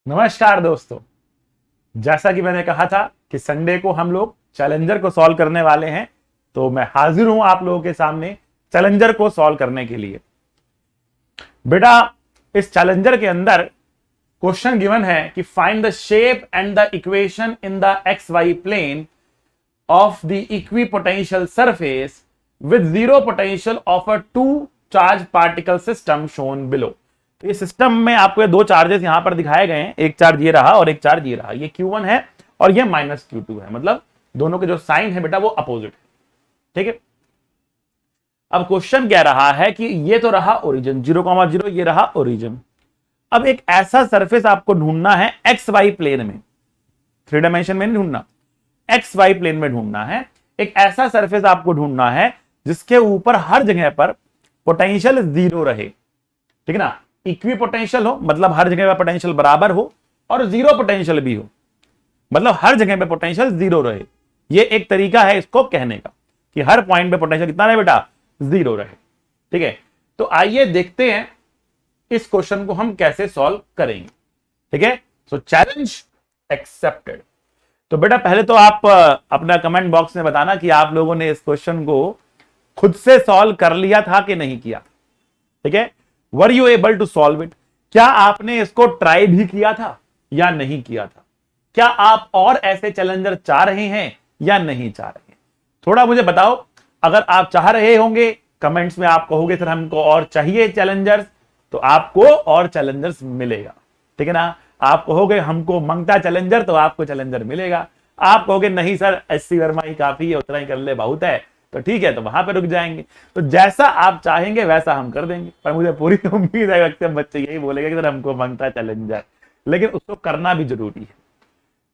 नमस्कार दोस्तों। जैसा कि मैंने कहा था कि संडे को हम लोग चैलेंजर को सॉल्व करने वाले हैं, तो मैं हाजिर हूं आप लोगों के सामने चैलेंजर को सॉल्व करने के लिए। बेटा, इस चैलेंजर के अंदर क्वेश्चन गिवन है कि find the shape and the equation in the X Y plane of the equipotential surface with zero potential of a two charge particle system shown below. तो ये सिस्टम में आपको ये दो चार्जेस यहां पर दिखाए गए हैं, एक चार्ज ये रहा और एक चार्ज ये रहा। ये Q1 है और ये माइनस Q2 है, मतलब दोनों के जो साइन है बेटा वो अपोजिट है। ठीक है, अब क्वेश्चन कह रहा है कि ये तो रहा ओरिजिन 0,0, ये रहा ओरिजिन। अब एक ऐसा सरफेस आपको ढूंढना है एक्स वाई प्लेन में, थ्री डायमेंशन में नहीं ढूंढना, एक्स वाई प्लेन में ढूंढना है। एक ऐसा सरफेस आपको ढूंढना है जिसके ऊपर हर जगह पर पोटेंशियल जीरो रहे। ठीक है ना, इक्वी पोटेंशियल हो मतलब हर जगह पर पोटेंशियल बराबर हो, और जीरो पोटेंशियल भी हो मतलब हर जगह पे पोटेंशियल जीरो रहे। ये एक तरीका है इसको कहने का कि हर पॉइंट पे पोटेंशियल कितना रहे बेटा, जीरो रहे। ठीक है, तो आइए देखते हैं इस क्वेश्चन को हम कैसे सॉल्व करेंगे। ठीक है, सो चैलेंज एक्सेप्टेड। तो बेटा पहले तो आप अपना कमेंट बॉक्स में बताना कि आप लोगों ने इस क्वेश्चन को खुद से सॉल्व कर लिया था कि नहीं किया। ठीक है, were you able to solve it, क्या आपने इसको ट्राई भी किया था या नहीं किया था? क्या आप और ऐसे चैलेंजर चाह रहे हैं या नहीं चाह रहे हैं? थोड़ा मुझे बताओ। अगर आप चाह रहे होंगे, कमेंट्स में आप कहोगे सर हमको और चाहिए चैलेंजर्स, तो आपको और चैलेंजर्स मिलेगा। ठीक है ना, आप कहोगे हमको मंगता चैलेंजर, तो आपको चैलेंजर मिलेगा। आप कहोगे नहीं सर एससी वर्मा ही काफी है, उतना ही कर ले बहुत है, तो ठीक है, तो वहां पे रुक जाएंगे। तो जैसा आप चाहेंगे वैसा हम कर देंगे। पर मुझे पूरी उम्मीद है कि बच्चे यही बोलेंगे कि सर हमको मंगता चैलेंजर, लेकिन उसको करना भी जरूरी है।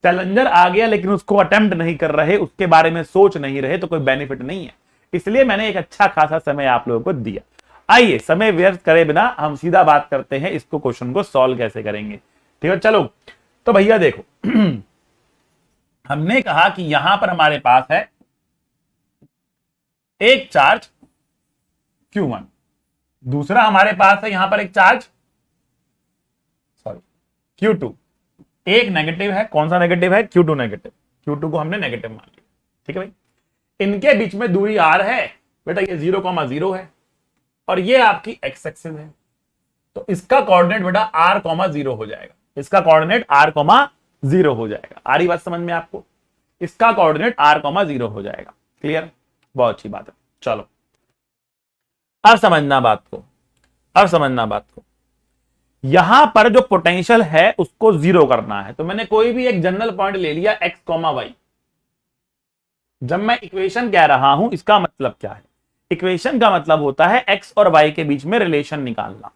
चैलेंजर आ गया लेकिन उसको अटेम्प्ट नहीं कर रहे, उसके बारे में सोच नहीं रहे, तो कोई बेनिफिट नहीं है। इसलिए मैंने एक अच्छा खासा समय आप लोगों को दिया। आइए समय व्यर्थ करे बिना हम सीधा बात करते हैं, इसको क्वेश्चन को सॉल्व कैसे करेंगे। ठीक है, चलो तो भैया देखो हमने कहा कि यहां पर हमारे पास है एक चार्ज Q1, दूसरा हमारे पास है यहां पर एक चार्ज सॉरी Q2। एक नेगेटिव है, कौन सा नेगेटिव है? Q2 negative. Q2 को हमने नेगेटिव मान लिया। ठीक है भाई, इनके बीच में दूरी r है बेटा, ये 0,0 है और ये आपकी x एक्सिस है। तो इसका कोऑर्डिनेट बेटा r,0 हो जाएगा। इसका कोऑर्डिनेट r,0 हो जाएगा। आ रही बात समझ में आपको? इसका कोऑर्डिनेट r,0 हो जाएगा। क्लियर, बहुत अच्छी बात है। चलो अब समझना बात को, अब समझना बात को। यहां पर जो पोटेंशियल है उसको जीरो करना है, तो मैंने कोई भी एक जनरल पॉइंट ले लिया x, y। जब मैं इक्वेशन कह रहा हूं इसका मतलब क्या है? इक्वेशन का मतलब होता है x और y के बीच में रिलेशन निकालना।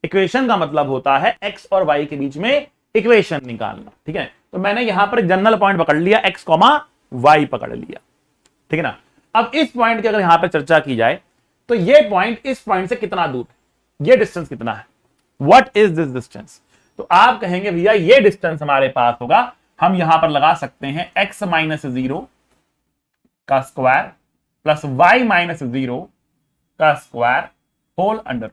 इक्वेशन का मतलब होता है x और y के बीच में इक्वेशन निकालना। ठीक है, तो मैंने यहां पर जनरल पॉइंट पकड़ लिया, x, y पकड़ लिया। ठीक है ना, अब इस पॉइंट की अगर यहां पर चर्चा की जाए तो ये पॉइंट इस पॉइंट से कितना दूर है, ये डिस्टेंस कितना है, व्हाट इज दिस डिस्टेंस? तो आप कहेंगे भैया ये डिस्टेंस हमारे पास होगा, हम यहां पर लगा सकते हैं x माइनस 0 का स्क्वायर प्लस y माइनस 0 का स्क्वायर होल अंडर।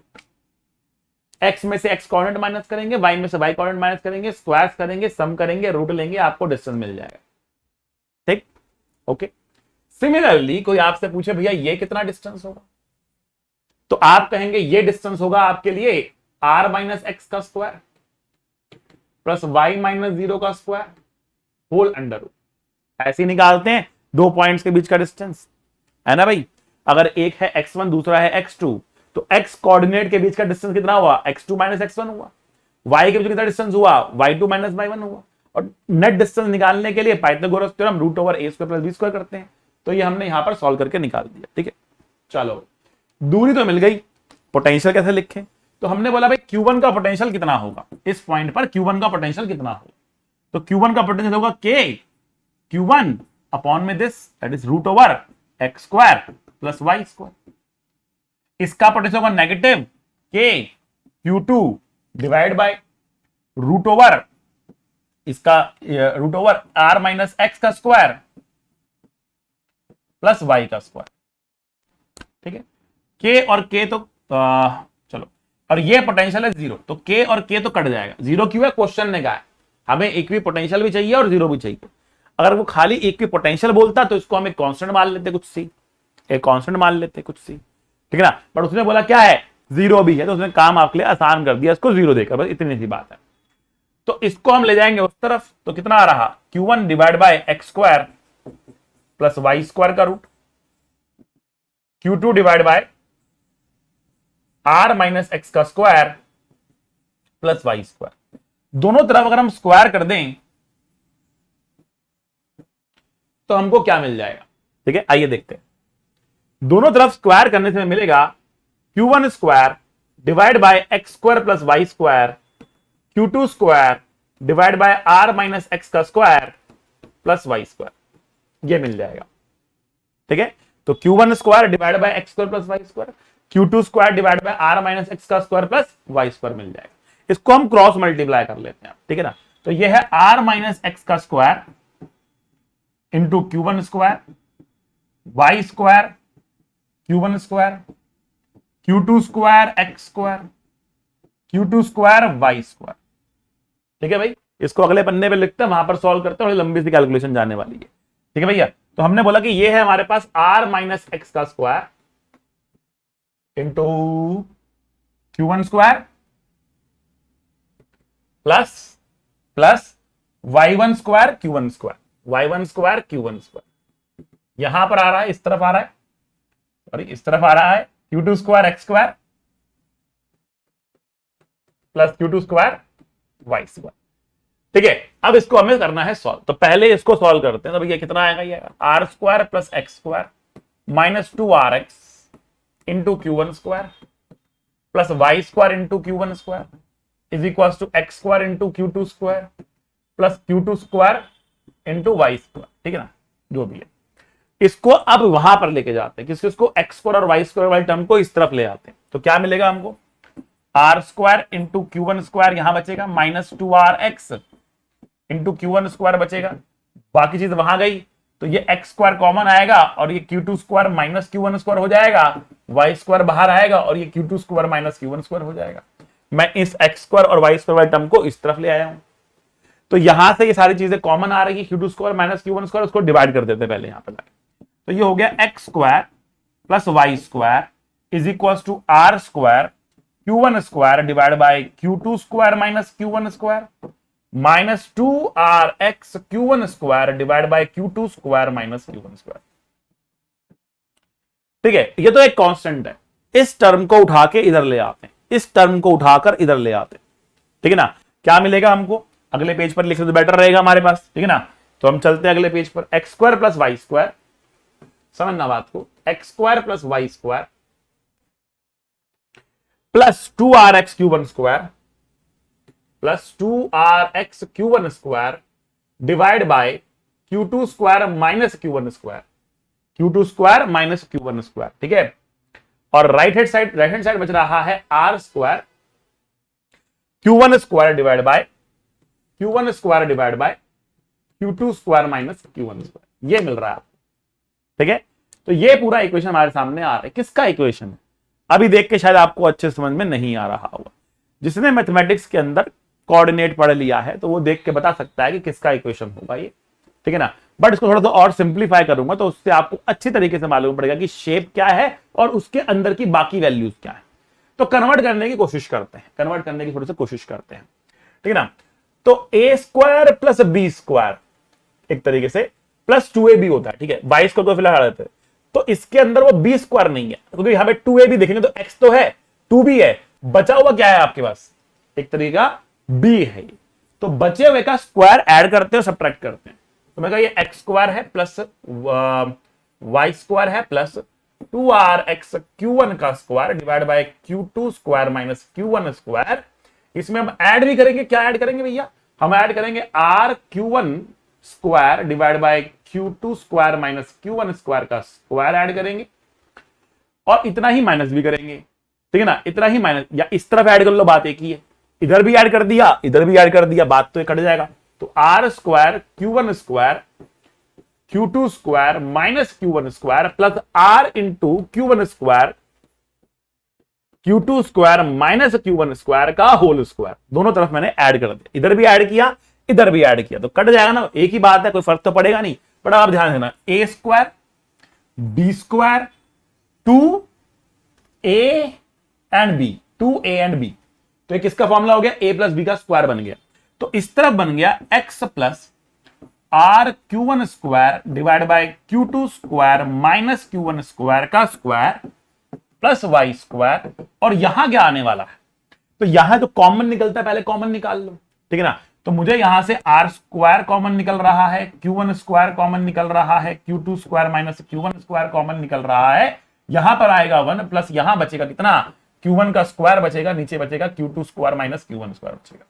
x में से x कोऑर्डिनेट माइनस करेंगे, y में से y कोऑर्डिनेट माइनस करेंगे, स्क्वायर करेंगे, सम करेंगे, रूट लेंगे, आपको डिस्टेंस मिल जाएगा। ठीक, ओके। सिमिलरली कोई आपसे पूछे भैया ये कितना डिस्टेंस होगा, तो आप कहेंगे ये डिस्टेंस होगा आपके लिए r माइनस एक्स का स्क्वायर प्लस y माइनस 0 का स्क्वायर होल अंडर रूट। ऐसे निकालते हैं दो पॉइंट्स के बीच का डिस्टेंस, है ना भाई। अगर एक है x1 दूसरा है x2, तो x कोऑर्डिनेट के बीच का डिस्टेंस कितना हुआ, x2 माइनस x1 हुआ। y के बीच कितना डिस्टेंस हुआ, y2 माइनस y1 हुआ। और नेट डिस्टेंस निकालने के लिए Pythagoras theorem root over a square plus b square करते हैं, तो ये हमने यहां पर सॉल्व करके निकाल दिया। ठीक है, चलो दूरी तो मिल गई, पोटेंशियल कैसे लिखें? तो हमने बोला भाई Q1 का पोटेंशियल कितना होगा, इस पॉइंट पर Q1 का पोटेंशियल कितना होगा? तो Q1 का पोटेंशियल होगा K Q1 अपॉन में this, that is root over x square plus Y square. इसका पोटेंशियल होगा negative K Q2 divide by root over इसका root over r minus x का स्क्वायर प्लस y का square. ठीक है, K और K तो चलो, और ये पोटेंशियल है 0, तो K और K तो कट जाएगा। 0 क्यों है, क्वेश्चन ने कहा है हमें इक्वी पोटेंशियल भी चाहिए और जीरो भी चाहिए। अगर वो खाली इक्वी पोटेंशियल बोलता तो इसको हम एक कांस्टेंट मान लेते कुछ सी, एक कांस्टेंट मान लेते कुछ सी, ठीक है ना। बट उसने बोला क्या है, जीरो भी है, तो उसने काम आपके लिए आसान कर दिया, इसको जीरो देकर, बस इतनी सी बात है। तो इसको हम ले जाएंगे उस तरफ, तो कितना आ रहा, Q1 divide by x square plus Y square का root, Q2 divide by are minus x का स्क्वायर प्लस वाई स्क्वायर। दोनों तरफ अगर हम स्क्वायर कर दें तो हमको क्या मिल जाएगा, ठीक है, आइए देखते हैं। दोनों तरफ स्क्वायर करने से मिलेगा Q1 square divide by x square plus Y square, Q2 square divide by are minus x का स्क्वायर प्लस वाई स्क्वायर, ये मिल जाएगा, ठीक है। तो Q1 square divide by x square plus Y square, Q2 square divide by are minus x का square plus Y square मिल जाएगा। इसको हम क्रॉस मल्टीप्लाई कर लेते हैं, ठीक है ना। तो ये है आर माइनस एक्स का square into Q1 square, Y square Q1 square, Q2 square X square, Q2 square Y square, ठीक है भाई। इसको अगले पन्ने पे लिखते हैं, वहां पर सॉल्व करते हैं, लंबी सी कैलकुलेशन जाने वाली है, ठीक है भैया। तो हमने बोला कि ये है हमारे पास आर माइनस एक्स का square into Q1 square plus plus Y1 square Q1 square, Y1 square Q1 square, यहां पर आ रहा है, इस तरफ आ रहा है, सॉरी इस तरफ आ रहा है Q2 square X square plus Q2 square Y square, ठीक है। अब इसको हमें करना है सॉल्व, तो पहले इसको सॉल्व करते हैं। तो भैया कितना आएगा, ये R square plus X square minus 2 RX into Q1 square plus Y square into Q1 square is equal to X square into Q2 square plus Q2 square into Y square, ठीक है ना, जो भी है। इसको अब वहां पर लेके जाते हैं, किसको, एक्स स्क्वायर और वाई स्क्वायर वाली टर्म को इस तरफ ले आते हैं। तो क्या मिलेगा हमको, are square into Q1 square यहां बचेगा minus 2RX into Q1 square बचेगा, बाकी चीज वहां गई, तो ये एक्स स्क्वायर कॉमन आएगा और ये Q2 square minus Q1 square हो जाएगा, वाई स्क्वायर बाहर आएगा और ये Q2 square minus Q1 square हो जाएगा। मैं इस एक्स स्क्वायर और वाई स्क्वायर वाली टर्म को इस तरफ ले आया हूं, तो यहां से ये सारी चीजें कॉमन आ रही है, Q2 square minus Q1 square, उसको डिवाइड कर देते पहले यहां पर लाके। तो ये हो गया X square plus Y square is equal to R square Q1 square divide by Q2 square minus Q1 square minus 2RX Q1 square divide by Q2 square minus Q1 square, ठीक है। ये तो एक कांस्टेंट है, इस term को उठा के इधर ले आते हैं, इस टर्म को उठाकर इधर ले आते हैं, ठीक है ना। क्या मिलेगा हमको, अगले पेज पर लिख तो बेटर रहेगा हमारे पास, ठीक है ना। तो हम चलते हैं अगले पेज पर, X square plus Y square, समझना बात को, X square plus Y square plus 2RX Q1 square plus 2RX Q1 square divide by Q2 square minus Q1 square, Q2 square minus Q1 square, ठीक है। और right hand side बच रहा है आर square Q1 square divide by Q1 square divide by Q2 square minus Q1 square, ये मिल रहा है आपको, ठीक है। तो ये पूरा इक्वेशन हमारे सामने आ रहा है, किसका इक्वेशन है, अभी देख के शायद आपको अच्छे समझ में नहीं आ रहा होगा। जिसने मैथमेटिक्स के अंदर कोऑर्डिनेट पढ़ लिया है तो वो देख के बता सकता है कि किसका इक्वेशन होगा ये, ठीक है ना। बट इसको थोड़ा सा और सिंप्लीफाई करूंगा तो उससे आपको अच्छी तरीके से मालूम पड़ेगा कि शेप क्या है और उसके अंदर की बाकी वैल्यूज क्या है। तो कन्वर्ट करने की कोशिश करते हैं, कन्वर्ट करने की थोड़ी सी कोशिश करते हैं, ठीक है ना। तो ए स्क्वायर प्लस बी स्क्वायर एक तरीके से प्लस 2AB होता है, ठीक है। 22 को तो फिलहाल रहते हैं, तो इसके अंदर वो बी स्क्वायर नहीं है, क्योंकि यहां पे 2AB देखेंगे तो x तो है, 2B है, बचा हुआ क्या है आपके पास, एक तरीका b है। तो बचे हुए का स्क्वायर ऐड करते हैं, सब्ट्रैक्ट करते हैं। तो मैं कहा ये एक्स स्क्वायर है प्लस वाई स्क्वायर है प्लस 2RX Q1 का square divide by Q2 square minus Q1 square. इसमें हम ऐड भी करेंगे, क्या ऐड करेंगे भैया, हम ऐड करेंगे R Q1 square divide by Q2 square minus Q1 square का स्क्वायर ऐड करेंगे और इतना ही माइनस भी करेंगे, ठीक है ना। इतना ही माइनस, या इस तरफ ऐड कर लो, बात एक ही है, इधर भी ऐड कर दिया इधर भी ऐड कर दिया, बात तो कट जाएगा। तो R square Q1 square Q2 square minus Q1 square plus R into Q1 square Q2 square minus Q1 square का होल स्क्वायर, दोनों तरफ मैंने ऐड कर दिया, इधर भी ऐड किया इधर भी ऐड किया तो कट जाएगा ना, एक ही बात है, कोई फर्क तो पड़ेगा नहीं। बट आप ध्यान देना, a square b square 2a and b, 2a and b, तो एक किसका फॉर्मूला हो गया, a प्लस बी का स्क्वायर बन गया। तो इस तरफ बन गया x plus r Q1 square divide by Q2 square minus Q1 square का स्क्वायर प्लस y स्क्वायर, और यहां क्या आने वाला है, तो यहां जो कॉमन निकलता है पहले कॉमन निकाल लो, ठीक है ना। तो मुझे यहां से आर स्क्वायर कॉमन निकल रहा है, Q1 स्क्वायर कॉमन निकल रहा है, Q2 square minus Q1 square common निकल रहा है, यहां पर आएगा 1 प्लस यहां बचेगा कितना, Q1 का स्क्वायर बचेगा, नीचे बचेगा Q2 square minus Q1 square बचेगा,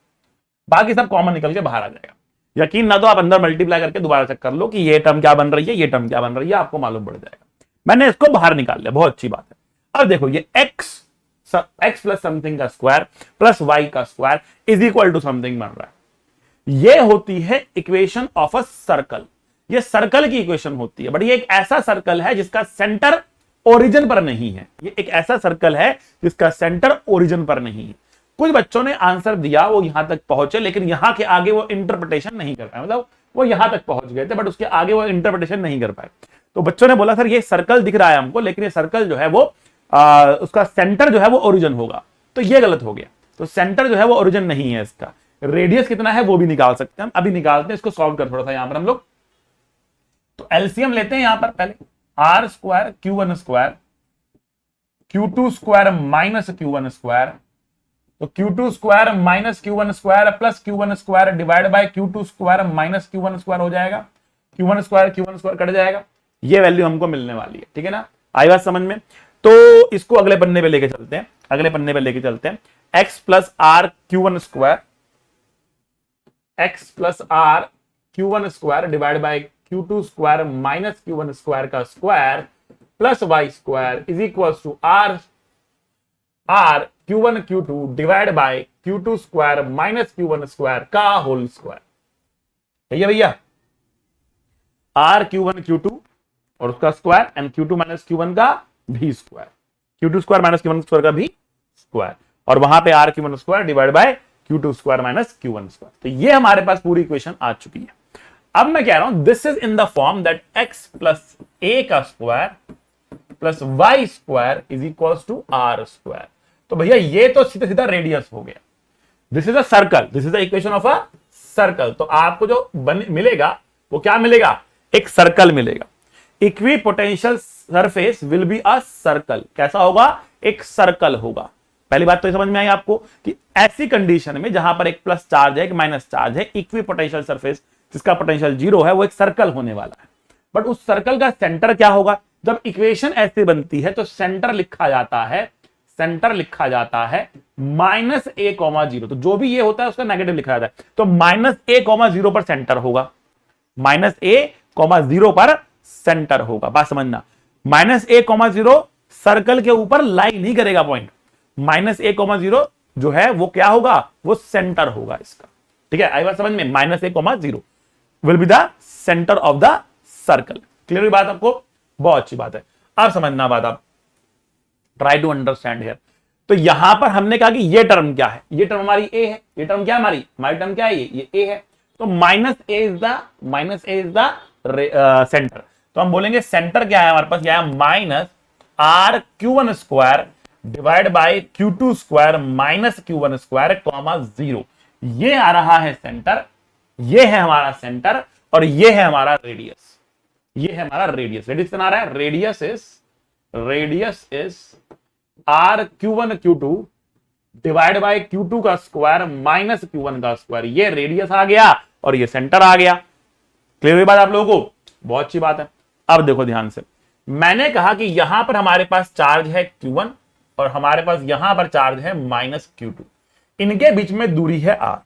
बाकी सब कॉमन निकल के बाहर आ जाएगा। यकीन ना तो आप अंदर मल्टीप्लाई करके दोबारा चेक कर लो कि ये टर्म क्या बन रही है, ये टर्म क्या बन रही है, आपको मालूम पड़ जाएगा। मैंने इसको बाहर निकाल लिया, बहुत अच्छी बात है। अब देखो ये x प्लस समथिंग का स्क्वायर प्लस y का square is equal to something बन रहा है। ये होती है इक्वेशन ऑफ अ सर्कल, ये सर्कल की इक्वेशन होती है, बट ये एक ऐसा सर्कल है जिसका सेंटर ओरिजिन पर नहीं है, ये एक ऐसा सर्कल है जिसका सेंटर ओरिजिन पर नहीं है। कुछ बच्चों ने आंसर दिया, वो यहां तक पहुंचे, लेकिन यहां के आगे वो इंटरप्रिटेशन नहीं कर पाए, मतलब वो यहां तक पहुंच गए थे बट उसके आगे वो इंटरप्रिटेशन नहीं कर पाए। तो बच्चों ने बोला सर ये सर्कल दिख रहा है हमको, लेकिन ये सर्कल जो है वो उसका सेंटर जो है वो ओरिजिन होगा, तो ये गलत हो गया। तो सेंटर जो है वो ओरिजिन नहीं है, इसका रेडियस कितना है वो भी निकाल सकते हैं हम, अभी निकालते हैं, इसको सॉल्व कर थोड़ा सा यहां पर हम लोग। तो एलसीएम लेते हैं यहां पर पहले, R square Q1 square Q2 square minus Q1 square, तो Q2 square minus Q1 square plus Q1 square divide by Q2 square minus Q1 square हो जाएगा, Q1 स्क्वायर कट जाएगा, ये वैल्यू हमको मिलने वाली है, ठीक है ना, आई बात समझ में। तो इसको अगले पन्ने पे लेके चलते हैं, अगले पन्ने पे लेके चलते हैं, x plus r Q1 square, x plus r Q1 square divide by Q2 square minus Q1 square का square plus y square is equal to r Q1 Q2 divide by Q2 square minus Q1 square का whole square, ठीक है भैया। R Q1 Q2 और उसका square and Q2 minus Q1 का भी square, Q2 square minus Q1 square का भी स्क्वायर, और वहां पे R Q1 square divide by Q2 square minus Q1 square. तो ये हमारे पास पूरी इक्वेशन आ चुकी है। अब मैं कह रहा हूं this is in the form that x plus a का square plus y square is equal to r square. तो भैया ये तो सीधा सीधा रेडियस हो गया, this is a circle, this is the equation of a circle. तो आपको जो मिलेगा वो क्या मिलेगा, एक सर्कल मिलेगा। Equipotential surface will be a circle, कैसा होगा, एक सर्कल होगा। पहली बात तो समझ में आई आपको कि ऐसी कंडीशन में जहां पर एक प्लस चार्ज है एक माइनस चार्ज है, इक्विपोटेंशियल सरफेस जिसका पोटेंशियल 0 है वो एक सर्कल होने वाला है। बट उस सर्कल का सेंटर क्या होगा, जब इक्वेशन ऐसे बनती है तो सेंटर लिखा जाता है, सेंटर लिखा जाता है माइनस a कॉमा 0, तो जो भी ये होता है उसका नेगेटिव लिखा जाता है, तो माइनस a कॉमा 0 पर सेंटर होगा, माइनस a कॉमा 0 पर सेंटर होगा, बात समझना। माइनस a कॉमा 0 सर्कल के ऊपर लाई नहीं करेगा पॉइंट, माइनस a कॉमा 0 जो है वो क्या होगा, वो सेंटर होगा इसका, ठीक है, आई बात समझ में। Minus a comma 0 will be the centre of the circle, clear हुई बात आपको, बहुत अच्छी बात है। अब समझना बात, आप ट्राई टू अंडरस्टैंड हियर। तो यहां पर हमने कहा कि ये टर्म क्या है, ये टर्म हमारी a है, ये टर्म क्या है हमारी टर्म क्या है, ये a है, तो minus a is the centre. तो हम बोलेंगे सेंटर क्या है हमारे पास, यह है minus R Q1 square divide by Q2 square minus Q1 square comma 0, ये आ रहा है सेंटर, ये है हमारा सेंटर, और ये है हमारा रेडियस, ये है हमारा रेडियस। रेडियस कितना आ रहा है, radius is R Q1 Q2 divide by Q2 का स्क्वायर माइनस Q1 का स्क्वायर, ये रेडियस आ गया और ये सेंटर आ गया। क्लियर हुई बात आप लोगों को, बहुत अच्छी बात है। अब देखो ध्यान से, मैंने कहा कि यहां पर हमारे पास चार्ज है Q1 और हमारे पास यहां पर चार्ज है माइनस Q2, इनके बीच में दूरी है R,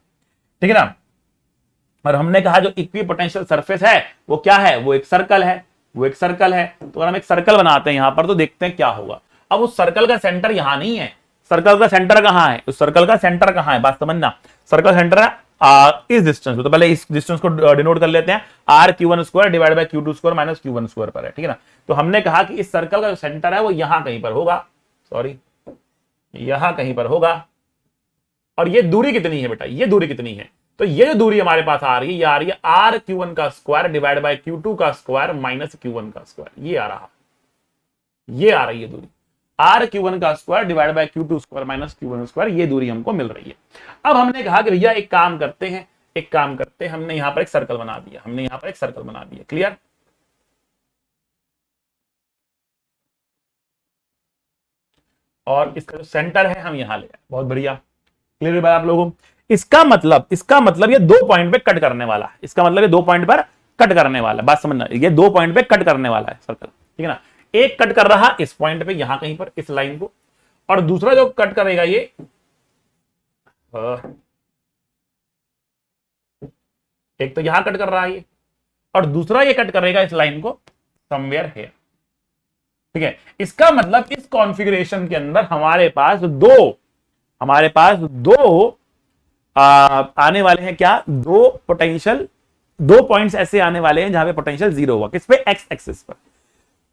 ठीक है ना। और हमने कहा जो इक्विपोटेंशियल सरफेस है वो क्या है, वो एक सर्कल है, वो एक सर्कल है। तो अगर हम एक सर्कल बनाते हैं यहां पर तो देखते हैं क्या होगा। अब उस सर्कल का सेंटर यहां नहीं है, सर्कल का सेंटर कहां है, उस सर्कल का सेंटर कहां है, बात समझना। सर्कल सेंटर है इस डिस्टेंस पे, तो पहले इस डिस्टेंस को डिनोट कर लेते हैं, R Q1 square divide by Q2 square minus Q1 square पर है, ठीक है ना। तो हमने कहा कि इस सर्कल का जो सेंटर है वो यहां कहीं पर होगा, सॉरी यहां कहीं पर होगा। और ये दूरी कितनी है बेटा, ये दूरी कितनी है, तो तो ये जो दूरी हमारे पास आ रही है, ये आ रही है आर क्यू वन का square divide by Q two का स्क्वायर माइनस क्यू वन का स्क्वायर। ये आ रहा, ये आ रही है दूरी आर क्यू वन का square divide by Q two square minus Q one square. ये दूरी हमको मिल रही है। अब हमने कहा कि भैया एक काम करते हैं, एक काम करते हैं, हमने यहां पर एक सर्कल बना दिया, हमने यहां पर एक सर्कल बना दिया। क्लियर? और इसका जो सेंटर है हम यहां ले आए। बहुत बढ़िया, क्लियर है बात आप लोगों को? इसका मतलब ये 2 पॉइंट पे कट करने वाला है। इसका मतलब ये 2 पॉइंट पर कट करने वाला है। बात समझना, ये 2 पॉइंट पे कट करने वाला है सर्कल, ठीक है ना। एक कट कर रहा इस पॉइंट पे, यहां कहीं पर इस लाइन को, और दूसरा जो कट करेगा ये एक तो यहां कट कर रहा है ये, और दूसरा ये कट करेगा इस लाइन को समवेयर हियर, ठीक है। इसका मतलब इस कॉन्फ़िगरेशन के अंदर हमारे पास दो आने वाले हैं। क्या? 2 पोटेंशियल, 2 पॉइंट्स ऐसे आने वाले हैं जहां पे पोटेंशियल 0 होगा। किस पे? एक्स एक्सिस पर।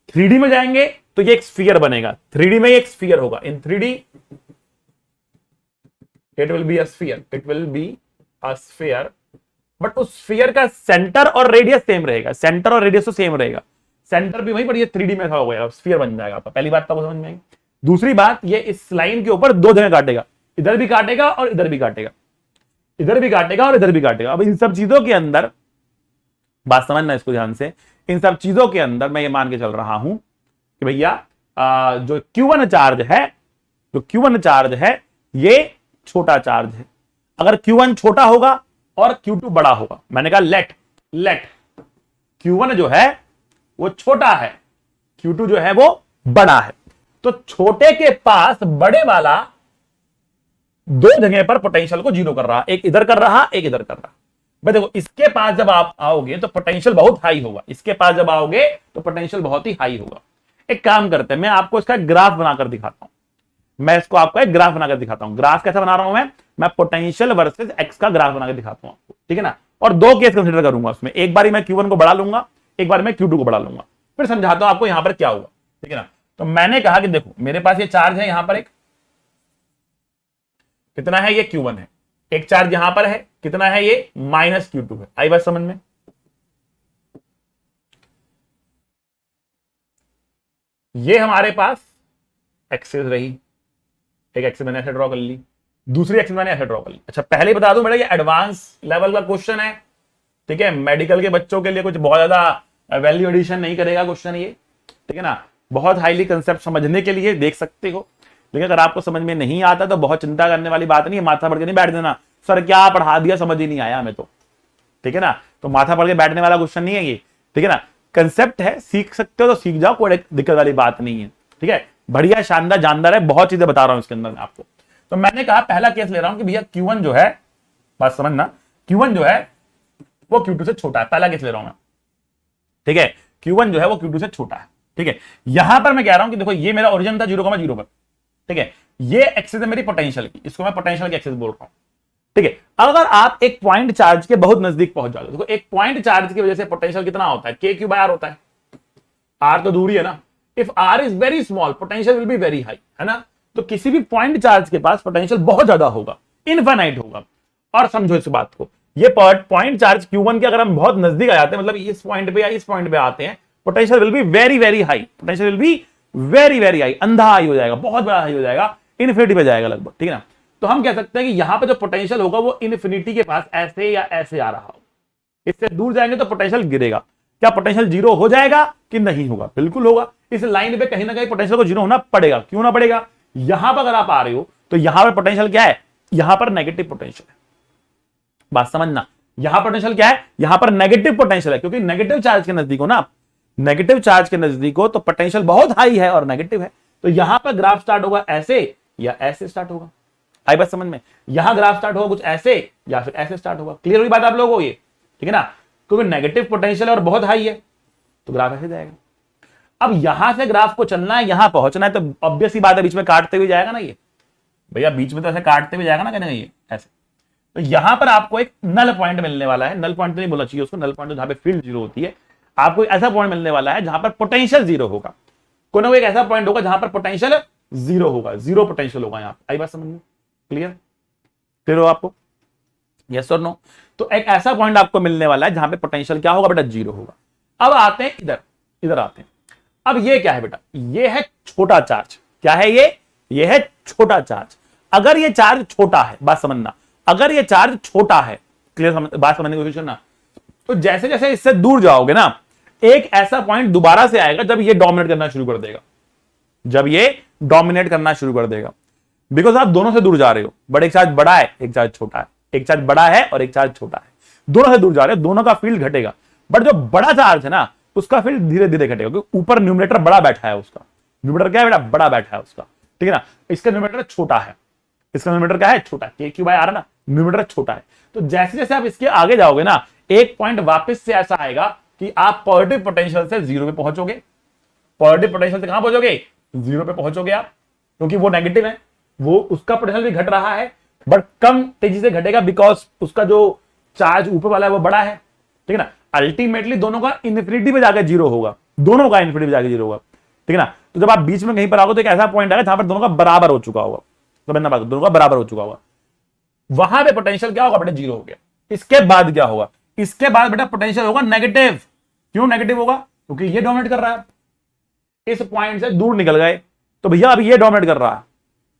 3D में जाएंगे तो ये एक स्फीयर बनेगा, 3D में एक स्फीयर होगा। इन 3D it will be a sphere, it will be a sphere, but उस स्फीयर का सेंटर और रेडियस सेम रहेगा। सेंटर और रेडियस तो सेम रहेगा, सेंटर भी वही, पर ये 3D में हो गया, स्फीयर बन जाएगा आपका। पहली बात तो समझ में आएगी। दूसरी बात, ये इस लाइन के ऊपर 2 जगह काटेगा, इधर भी काटेगा और इधर भी काटेगा, इधर भी काटेगा और इधर भी काटेगा। अब इन सब चीजों के अंदर बात समझना इसको ध्यान से, इन सब चीजों के अंदर मैं ये मान के चल रहा हूं कि भैया जो Q1 चार्ज है, जो Q1 चार्ज है ये छोटा चार्ज है। अगर Q1 छोटा होगा और Q2 बड़ा होगा, मैंने कहा लेट Q1 जो है वो छोटा है, Q2 जो है वो बड़ा है, तो छोटे के पास बड़े वाला 2 जगह पर पोटेंशियल को 0 कर रहा, एक इधर कर रहा, एक इधर कर रहा। भाई देखो, इसके पास जब आप आओगे तो पोटेंशियल बहुत हाई होगा, इसके पास जब आओगे तो पोटेंशियल बहुत ही हाई होगा। एक काम करते हैं, मैं आपको इसका ग्राफ बनाकर दिखाता हूं। मैं इसको आपको एक ग्राफ बनाकर दिखाता हूं। ग्राफ कैसा बना रहा हूं मैं पोटेंशियल वर्सेस एक्स का ग्राफ बनाकर दिखाता हूं आपको, ठीक है ना। और 2 केस कंसीडर करूंगा उसमें, एक बार मैं Q1 को बढ़ा लूंगा, एक बार मैं Q2 को बढ़ा लूंगा, फिर समझाता हूं आपको यहां पर क्या होगा, ठीक है ना। तो मैंने कहा कि देखो मेरे पास ये चार्ज है, यहां पर एक कितना है, ये Q1 है। एक चार्ज यहां पर है, कितना है, ये माइनस Q2 है। आई बात समझ में? ये हमारे पास एक्सिस रही, एक एक्सिस मैंने ऐसे ड्रॉ कर ली, दूसरी एक्सिस मैंने ऐसे ड्रॉ कर ली। अच्छा पहले बता दूं बेटा, ये एडवांस लेवल का क्वेश्चन है, ठीक है। मेडिकल के बच्चों के लिए कुछ बहुत ज्यादा वैल्यू एडिशन नहीं करेगा क्वेश्चन ये, ठीक है ना। बहुत हाईली कंसेप्ट समझने के लिए देख सकते हो, लेकिन अगर आपको समझ में नहीं आता तो बहुत चिंता करने वाली बात नहीं है। माथा पढ़ के नहीं बैठ देना, सर क्या पढ़ा दिया समझ ही नहीं आया हमें तो, ठीक है ना। तो माथा पढ़ के बैठने वाला क्वेश्चन नहीं है ये, ठीक है ना। कंसेप्ट है, सीख सकते हो तो सीख जाओ, कोई दिक्कत वाली बात नहीं है, ठीक है। बढ़िया शानदार जानदार है, बहुत चीजें बता रहा हूं इसके अंदर मैं आपको। तो मैंने कहा पहला केस ले रहा हूं कि भैया Q1 जो है, बात समझना, Q1 जो है वो Q2 से छोटा है। पहला केस ले रहा हूं मैं, ठीक है। Q1 जो है वो Q2 से छोटा है, ठीक है। यहां पर मैं कह रहा हूं कि देखो ये मेरा ओरिजिन था 0,0 पर, ठीक है। ये एक्सिस है मेरी पोटेंशियल की, इसको मैं पोटेंशियल की एक्सिस बोल रहा हूं, ठीक है। अगर आप एक पॉइंट चार्ज के बहुत नजदीक पहुंच जाते हो, देखो एक पॉइंट चार्ज की वजह से पोटेंशियल कितना होता है, k/r होता है। r तो दूरी है ना, if r is very small potential will be very high, है ना। तो किसी भी पॉइंट चार्ज के पास पोटेंशियल बहुत ज्यादा होगा, इनफाइनाइट होगा। और समझो इस बात को, ये पॉइंट चार्ज Q1 के अगर हम बहुत नजदीक आ जाते हैं, मतलब इस पॉइंट पे या इस पॉइंट पे आते हैं, potential will be very very high, potential will be very very high, अंधा हाई हो जाएगा, बहुत बड़ा हाई हो जाएगा, इन्फिनिटी पे जाएगा लगभग, ठीक है ना। तो हम कह सकते हैं कि यहां पे जो पोटेंशियल होगा वो इन्फिनिटी के पास ऐसे या ऐसे आ रहा हो, इससे दूर जाएंगे तो पोटेंशियल गिरेगा। क्या पोटेंशियल 0 हो जाएगा कि नहीं होगा? बिल्कुल होगा। इस लाइन पे कहीं ना कहीं पोटेंशियल को 0 होना पड़ेगा। क्यों ना पड़ेगा? यहां पर अगर आप आ रहे हो तो यहां पर पोटेंशियल क्या है, यहां पर नेगेटिव पोटेंशियल है। बात समझना, यहां पोटेंशियल क्या है, यहां पर नेगेटिव पोटेंशियल है, क्योंकि नेगेटिव चार्ज के नजदीक हो ना आप, नेगेटिव चार्ज के नजदीक हो तो पोटेंशियल बहुत हाई है और नेगेटिव है। तो यहां पर ग्राफ स्टार्ट होगा ऐसे या ऐसे स्टार्ट होगा। आई बात समझ में? यहां ग्राफ स्टार्ट होगा कुछ ऐसे या फिर ऐसे स्टार्ट होगा। क्लियर हुई बात आप लोगों को ये, ठीक है ना। क्योंकि नेगेटिव पोटेंशियल और बहुत हाई है तो ग्राफ ऐसे जाएगा। अब यहां से ग्राफ को चलना है, यहां पहुंचना है, तो ऑब्वियस ही बात है बीच में काटते हुए जाएगा ना ये भैया, बीच में तो ऐसे काटते हुए जाएगा ना, कहना ये ऐसे। तो यहां पर आपको एक नल पॉइंट मिलने वाला है, नल पॉइंट तो नहीं बोलना चाहिए उसको, नल पॉइंट जहां पे फील्ड 0 होती है। आपको ऐसा पॉइंट मिलने वाला है जहां पर पोटेंशियल 0 होगा, कोई ना कोई एक ऐसा पॉइंट होगा जहां पर पोटेंशियल 0 होगा, 0 पोटेंशियल होगा यहां। आई बात समझ में? क्लियर हो आपको? यस और नो। तो एक ऐसा पॉइंट आपको मिलने वाला है जहां पे पोटेंशियल क्या होगा बेटा, जीरो होगा। अब आते हैं इधर, इधर आते हैं। अब ये क्या है बेटा, ये है छोटा चार्ज। क्या है ये है छोटा चार्ज। अगर ये चार्ज छोटा है, बात समझना, अगर ये चार्ज छोटा है, क्लियर, बात समझने की कोशिश करना, तो जैसे जैसे इससे दूर जाओगे ना, एक ऐसा पॉइंट दोबारा से आएगा जब ये डोमिनेट करना शुरू कर देगा, जब ये डोमिनेट करना शुरू कर देगा। बिकॉज आप दोनों से दूर जा रहे हो, बट एक चार्ज बड़ा है, एक चार्ज छोटा है, एक चार्ज बड़ा है और एक चार्ज छोटा है, दोनों से दूर जा रहे हो, दोनों का फील्ड घटेगा। बट जो बड़ा चार्ज है ना, उसका फील्ड धीरे धीरे घटेगा, क्योंकि ऊपर न्यूमरेटर बड़ा बैठा है, उसका न्यूमरेटर क्या है बेटा, बड़ा बैठा है उसका, ठीक है ना। इसका न्यूमरेटर छोटा है, इसका न्यूमरेटर क्या है, छोटा है, के क्यू बाय आर है ना, न्यूमरेटर छोटा है। तो जैसे जैसे आप इसके आगे जाओगे ना, एक पॉइंट वापस से ऐसा आएगा कि आप पॉजिटिव पोटेंशियल से जीरो पे पहुंचोगे। पॉजिटिव पोटेंशियल से कहां पहुंचोगे, जीरो पे पहुंचोगे आप, क्योंकि वो नेगेटिव है, वो उसका पोटेंशियल भी घट रहा है, बट कम तेजी से घटेगा, बिकॉज उसका जो चार्ज ऊपर वाला है वो बड़ा है, ठीक है ना। अल्टीमेटली दोनों का इन्फिनिटी में जाकर जीरो होगा, दोनों का इन्फिनिटी में जाकर जीरो होगा, ठीक है ना। तो जब आप बीच में कहीं पर आओगे तो एक ऐसा पॉइंट आएगा जहां पर दोनों का बराबर हो चुका होगा, तो मैंने बात, दोनों का बराबर हो चुका होगा, वहां पे पोटेंशियल क्या होगा बेटा, जीरो हो गया। इसके बाद क्या होगा, इसके बाद बेटा पोटेंशियल होगा नेगेटिव। क्यों नेगेटिव होगा, क्योंकि ये डोमिनेट कर रहा है, इस पॉइंट से दूर निकल गए, तो भैया अब ये डोमिनेट कर रहा है,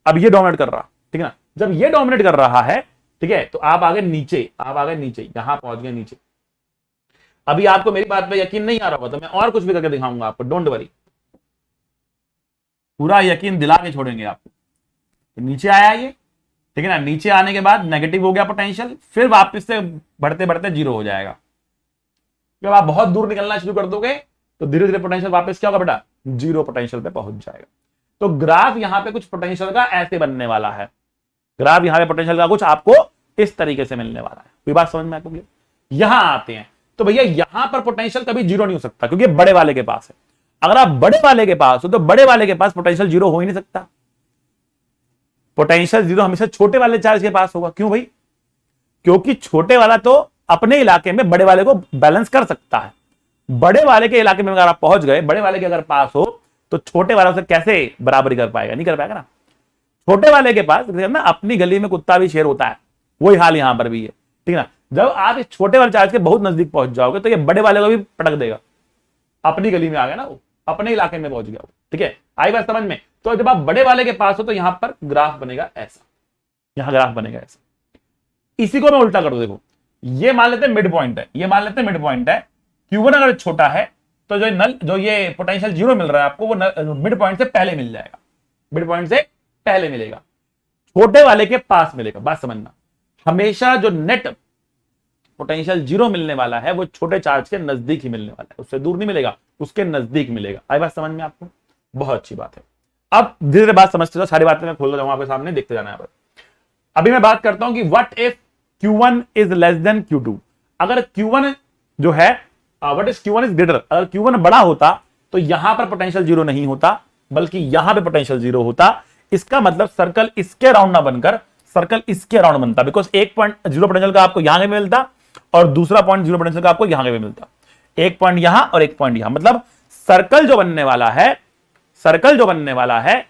अब ये डोमिनेट कर रहा है, ठीक है ना। जब ये डोमिनेट कर रहा है, ठीक है, तो आप आगे नीचे, आप आगे नीचे, यहां पहुंच गए नीचे। अभी आपको मेरी बात पे यकीन नहीं आ रहा होगा तो मैं और कुछ भी करके दिखाऊंगा आपको, डोंट वरी, पूरा यकीन दिला के छोड़ेंगे आपको। तो नीचे आया ये, ठीक है ना, नीचे आने के बाद नेगेटिव हो गया पोटेंशियल, फिर वापस से बढ़ते बढ़ते जीरो हो जाएगा। जब आप बहुत दूर निकलना शुरू कर दोगे तो धीरे धीरे पोटेंशियल वापस क्या होगा बेटा, जीरो पोटेंशियल पे पहुंच जाएगा। तो ग्राफ यहां पे कुछ पोटेंशियल का ऐसे बनने वाला है, ग्राफ यहां पे पोटेंशियल का कुछ आपको इस तरीके से मिलने वाला है। कोई बात समझ में आपको? यहां आते हैं तो भैया यहां पर पोटेंशियल कभी जीरो नहीं हो सकता, क्योंकि बड़े वाले के पास है। अगर आप बड़े वाले के पास हो तो बड़े वाले के पास पोटेंशियल जीरो हो ही नहीं सकता। पोटेंशियल जीरो हमेशा छोटे वाले चार्ज के पास होगा। क्यों भाई? क्योंकि छोटे वाला तो अपने इलाके में बड़े वाले को बैलेंस कर सकता है। बड़े वाले के इलाके में अगर आप पहुंच गए, बड़े वाले के अगर पास हो, तो छोटे वाला से कैसे बराबरी कर पाएगा? नहीं कर पाएगा ना। छोटे वाले के पास ना अपनी गली में कुत्ता भी शेर होता है, वही हाल यहां पर भी है, ठीक है ना। जब आप इस छोटे वाले चार्ज के बहुत नजदीक पहुंच जाओगे तो ये बड़े वाले को भी पटक देगा। अपनी गली में आ गया ना, वो अपने इलाके में पहुंच गया, ठीक है। आई बात समझ में? तो जब आप बड़े वाले के पास हो तो यहां पर ग्राफ बनेगा ऐसा, यहां ग्राफ बनेगा ऐसा। इसी को मैं उल्टा कर दूं, देखो ये मान लेते हैं मिड पॉइंट है, ये मान लेते हैं मिड पॉइंट है। Q1 अगर छोटा है तो जो ये पोटेंशियल जीरो मिल रहा है आपको, वो मिड पॉइंट से पहले मिल जाएगा, मिड पॉइंट से पहले मिलेगा, छोटे वाले के पास मिलेगा। बात समझना, हमेशा जो नेट पोटेंशियल जीरो मिलने वाला है वो छोटे चार्ज के नजदीक ही मिलने वाला है, उससे दूर नहीं मिलेगा, उसके नजदीक मिलेगा। आई बात समझ में आपको? बहुत अच्छी बात है। अब धीरे धीरे बात समझते जाओ, सारी बातें मैं खोल जाऊंगा आपके सामने, देखते जाना है। अभी मैं बात करता हूं कि what if Q1 is less than Q2। अगर Q1 जो है, what is Q1 is greater, अगर Q1 बड़ा होता तो यहां पर पोटेंशियल जीरो नहीं होता, बल्कि यहां पे पोटेंशियल जीरो होता। इसका मतलब सर्कल इसके राउंड ना बनकर सर्कल इसके राउंड बनता, बिकॉज एक पॉइंट जीरो पोटेंशियल का आपको यहां पे मिलता और दूसरा पॉइंट जीरो पोटेंशियल का आपको यहां पे मिलता। एक पॉइंट यहां और एक पॉइंट यहां, मतलब सर्कल जो बनने वाला है, सर्कल जो बनने वाला है,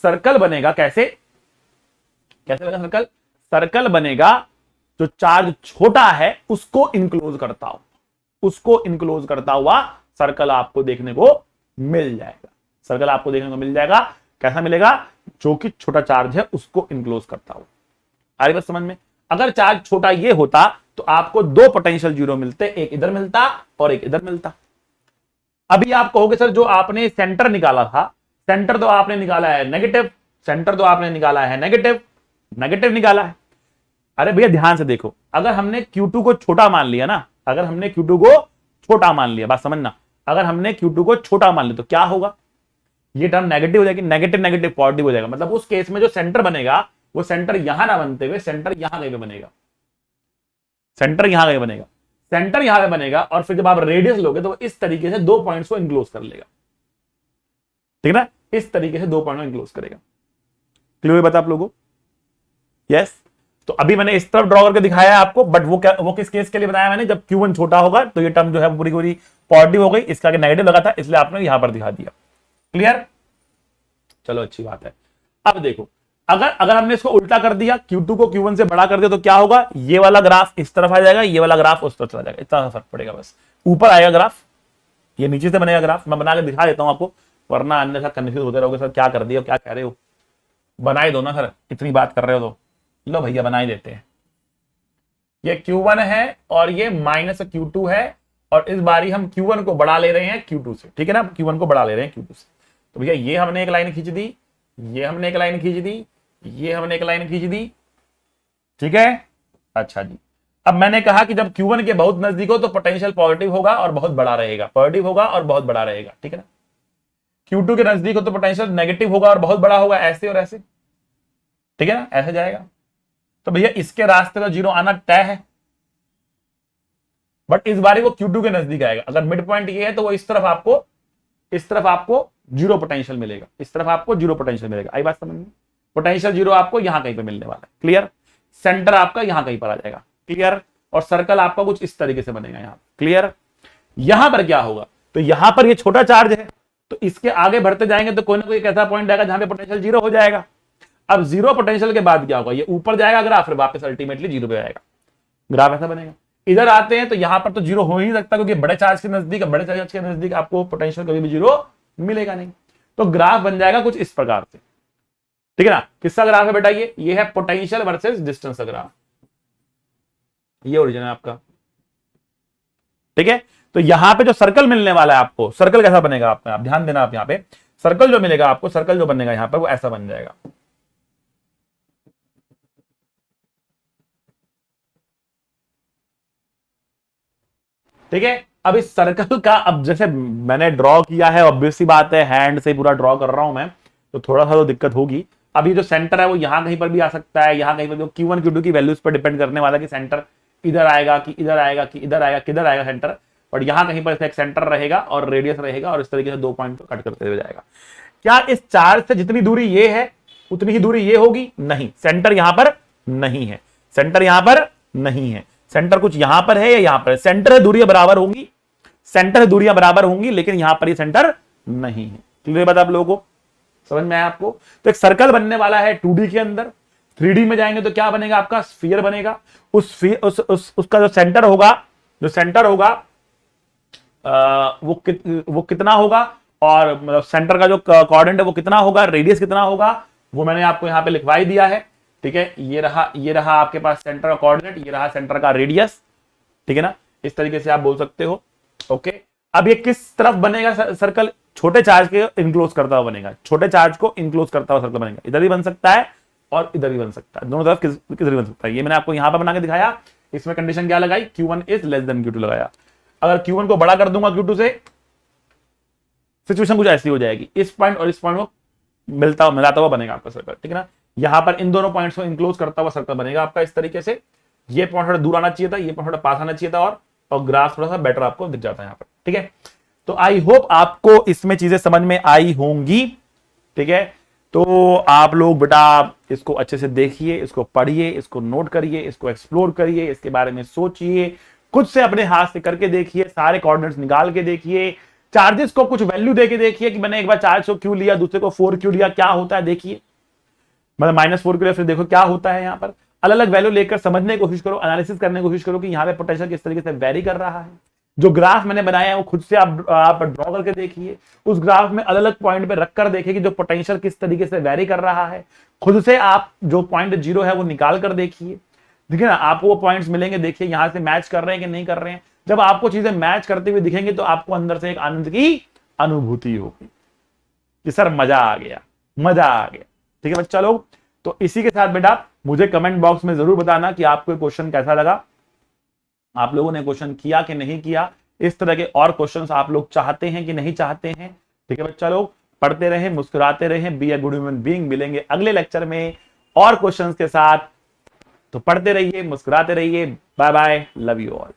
सर्कल बनेगा कैसे? कैसे बनेगा सर्कल? सर्कल बनेगा जो चार्ज छोटा है उसको इनक्लोज करता हो, उसको इनक्लोज करता हुआ सर्कल आपको देखने को मिल जाएगा। सर्कल आपको देखने को मिल जाएगा, कैसा मिलेगा? जो कि छोटा चार्ज है उसको इनक्लोज करता हो। आ रही बात समझ में? अगर चार्ज छोटा ये होता तो आपको दो पोटेंशियल जीरो मिलते, एक इधर मिलता और एक इधर मिलता। अभी आप कहोगे सर जो आपने सेंटर निकाला था, सेंटर तो आपने निकाला है नेगेटिव, सेंटर तो आपने निकाला है नेगेटिव, नेगेटिव निकाला है। अरे भैया ध्यान से देखो, अगर हमने Q2 को छोटा मान लिया ना, अगर हमने Q2 को छोटा मान लिया, बात समझना, अगर हमने Q2 को छोटा मान लिया तो क्या होगा? ये टर्म नेगेटिव हो जाएगी, नेगेटिव नेगेटिव पॉजिटिव हो जाएगा। मतलब उस केस में जो सेंटर बनेगा वो सेंटर यहां ना बनते हुए सेंटर यहां कहीं पे बनेगा, सेंटर यहां कहीं बनेगा, सेंटर यहां पे बनेगा। और फिर जब आप रेडियस लोगे तो इस तरीके से दो पॉइंट्स को इनक्लोज कर लेगा, ठीक है ना, इस तरीके से दो पॉइंट को इनक्लोज करेगा। क्लियर बता आप लोगों? यस। तो अभी मैंने इस तरफ ड्रॉ करके दिखाया है आपको, बट वो किस केस के लिए बताया मैंने? जब Q1 छोटा होगा तो ये टर्म जो है पूरी पूरी पॉजिटिव हो गई, इसका नेगेटिव लगा था इसलिए आपने यहां पर दिखा दिया। क्लियर? चलो अच्छी बात है। अब देखो अगर अगर हमने इसको उल्टा कर दिया, Q2 को Q1 से बड़ा कर दिया तो क्या होगा, ये वाला ग्राफ इस तरफ आ जाएगा, ये वाला ग्राफ उस तरफ चला जाएगा, इतना फर्क पड़ेगा बस। ऊपर आएगा ग्राफ, ये नीचे से बनेगा ग्राफ। मैं बना के दिखा देता हूं आपको, वरना अन्यथा कंफ्यूज होते रहोगे, सर क्या कर दिया, क्या कह रहे हो, बनाई दो ना सर, इतनी बात कर रहे हो तो लो भैया बना ही देते हैं। ये Q1 है और ये माइनस Q2 है, और इस बारी हम Q1 को बढ़ा ले रहे हैं Q2 से, ठीक है ना, Q1 को बढ़ा ले रहे हैं Q2 से। तो भैया ये हमने एक लाइन खींच दी, ये हमने एक लाइन खींच दी, ये हमने एक लाइन खींच दी, ठीक है। अच्छा जी, अब मैंने कहा कि जब Q1 के बहुत नजदीक हो तो पोटेंशियल पॉजिटिव होगा और बहुत बड़ा रहेगा, पॉजिटिव होगा और बहुत बड़ा रहेगा, ठीक है ना। Q2 के नजदीक हो तो पोटेंशियल नेगेटिव होगा और बहुत बड़ा होगा, ऐसे और ऐसे, ठीक है ना, ऐसे जाएगा। तो भैया इसके रास्ते का जीरो आना तय है, बट इस बारी वो Q2 के नजदीक आएगा। अगर मिड पॉइंट ये है तो वो इस तरफ आपको जीरो पोटेंशियल मिलेगा, इस तरफ आपको जीरो पोटेंशियल मिलेगा। आई बात समझ में, पोटेंशियल जीरो आपको यहां कहीं पे मिलने वाला है, क्लियर। सेंटर आपका यहां कहीं पर आ जाएगा, क्लियर। और सर्कल आपका कुछ इस तरीके से बनेगा यहां, क्लियर। यहां पर क्या होगा, तो यहां पर ये छोटा चार्ज है, तो इसके आगे बढ़ते जाएंगे तो कोई ना कोई एक ऐसा पॉइंट आएगा जहां पे पोटेंशियल जीरो हो जाएगा। अब जीरो पोटेंशियल के बाद क्या होगा, ये ऊपर जाएगा ग्राफ, फिर वापस अल्टीमेटली जीरो पे आएगा, ग्राफ ऐसा बनेगा। इधर आते हैं तो यहां पर तो जीरो हो ही नहीं सकता, क्योंकि बड़े चार्ज के नजदीक आपको पोटेंशियल कभी भी जीरो मिलेगा नहीं। तो ग्राफ बन जाएगा कुछ इस प्रकार से, ठीक है ना। किसका ग्राफ है बेटा, ये है पोटेंशियल वर्सेस डिस्टेंस का ग्राफ, ये ओरिजिन है आपका, ठीक है। तो यहां पे जो सर्कल मिलने वाला है आपको, सर्कल कैसा बनेगा आपका, आप ध्यान देना, आप यहां पे सर्कल जो मिलेगा आपको, सर्कल जो बनेगा यहां पर वो ऐसा बन जाएगा, ठीक है। अब इस सर्कल का, अब जैसे मैंने ड्रॉ किया है, ऑब्वियसली बात है हैंड से पूरा ड्रॉ कर रहा हूं मैं, तो थोड़ा सा तो दिक्कत होगी। अभी जो सेंटर है वो यहां कहीं पर भी आ सकता है, यहां कहीं पर भी, Q1 Q2 की वैल्यूज पर डिपेंड करने वाला कि सेंटर इधर आएगा कि इधर आएगा कि इधर आएगा, किधर आएगा सेंटर। बट यहां कहीं पर एक सेंटर रहेगा और रेडियस रहेगा, और इस तरीके से दो पॉइंट को कट करते हुए जाएगा। क्या इस चार्ज से जितनी दूरी ये है उतनी ही दूरी ये होगी, नहीं, सेंटर यहां पर नहीं है, सेंटर यहां पर नहीं है, सेंटर कुछ यहां पर है या यहां पर है, सेंटर है, दूरियां बराबर होंगी, सेंटर है, दूरियां बराबर होंगी, लेकिन यहां पर ये सेंटर नहीं है। क्लियर बात आप लोगों को, समझ में आया आपको। तो एक सर्कल बनने वाला है 2D के अंदर, 3D में जाएंगे तो क्या बनेगा आपका, स्फीयर बनेगा। उसका जो सेंटर होगा, वो कितना होगा, और मतलब सेंटर का जो कोऑर्डिनेट है वो कितना होगा, रेडियस कितना होगा, वो मैंने आपको यहां पे लिखवा ही दिया है, ठीक है। ये रहा आपके पास सेंटर का कोऑर्डिनेट, ये रहा सेंटर का रेडियस, ठीक है ना। इस तरीके से आप बोल सकते हो, ओके। अब ये किस तरफ बनेगा सर्कल, छोटे चार्ज के इनक्लोज करता हुआ बनेगा, छोटे चार्ज को इनक्लोज करता हुआ सर्कल बनेगा। इधर भी बन सकता है और इधर भी बन सकता है, दोनों तरफ किधर भी बन सकता है। ये मैंने आपको यहां पर बना के दिखाया। इसमें कंडीशन क्या लगाई, Q1 is less than Q2 लगाया। अगर Q1 को बड़ा कर दूंगा Q2 से, सिचुएशन कुछ ऐसी हो जाएगी, इस पॉइंट और इस पॉइंट को मिलाता हुआ बनेगा आपका सर्कल, ठीक है ना। यहां पर इन दोनों पॉइंट्स को इंक्लोज करता हुआ सर्कल बनेगा आपका इस तरीके से। ये पॉइंट थोड़ा दूर आना चाहिए था, ये पॉइंट थोड़ा पास आना चाहिए था, और ग्राफ थोड़ा सा बेटर आपको दिख जाता है यहां पर, ठीक है। तो आई होप आपको इसमें चीजें समझ में आई होंगी, ठीक है। तो आप लोग बेटा इसको अच्छे से देखिए, इसको पढ़िए, इसको नोट करिए, इसको एक्सप्लोर करिए, इसके बारे में सोचिए, खुद से अपने हाथ से करके देखिए, सारे कोऑर्डिनेट्स निकाल के देखिए, चार्जेस को कुछ वैल्यू देके देखिए कि मैंने एक बार चार्ज को क्यों लिया, दूसरे को 4 क्यों लिया, क्या होता है देखिए, मतलब -4 के लिए फिर देखो क्या होता है। यहाँ पर अलग अलग वैल्यू लेकर समझने की कोशिश करो, एनालिसिस करने की कोशिश करो कि यहाँ पे पोटेंशियल किस तरीके से वेरी कर रहा है। जो ग्राफ मैंने बनाया है वो खुद से आप ड्रॉ करके देखिए, उस ग्राफ में अलग अलग पॉइंट पे रखकर देखिए कि जो पोटेंशियल किस तरीके से वेरी कर रहा है। खुद से आप जो पॉइंट 0 है वो निकाल कर देखिए, ठीक है ना। आपको वो पॉइंट्स मिलेंगे, देखिए यहां से मैच कर रहे हैं कि नहीं कर रहे हैं। जब आपको चीजें मैच करते हुए दिखेंगे तो आपको अंदर से एक आनंद की अनुभूति होगी कि सर मजा आ गया, मजा आ गया, ठीक है बच्चा लोग। तो इसी के साथ बेटा मुझे कमेंट बॉक्स में जरूर बताना कि आपको क्वेश्चन कैसा लगा, आप लोगों ने क्वेश्चन किया कि नहीं किया, इस तरह के और क्वेश्चंस आप लोग चाहते हैं कि नहीं चाहते हैं, ठीक है बच्चा लोग। पढ़ते रहें, मुस्कुराते रहें, be a good human being. मिलेंगे अगले लेक्चर में और क्वेश्चंस के साथ, तो पढ़ते रहिए, मुस्कुराते रहिए। Bye bye, love you all.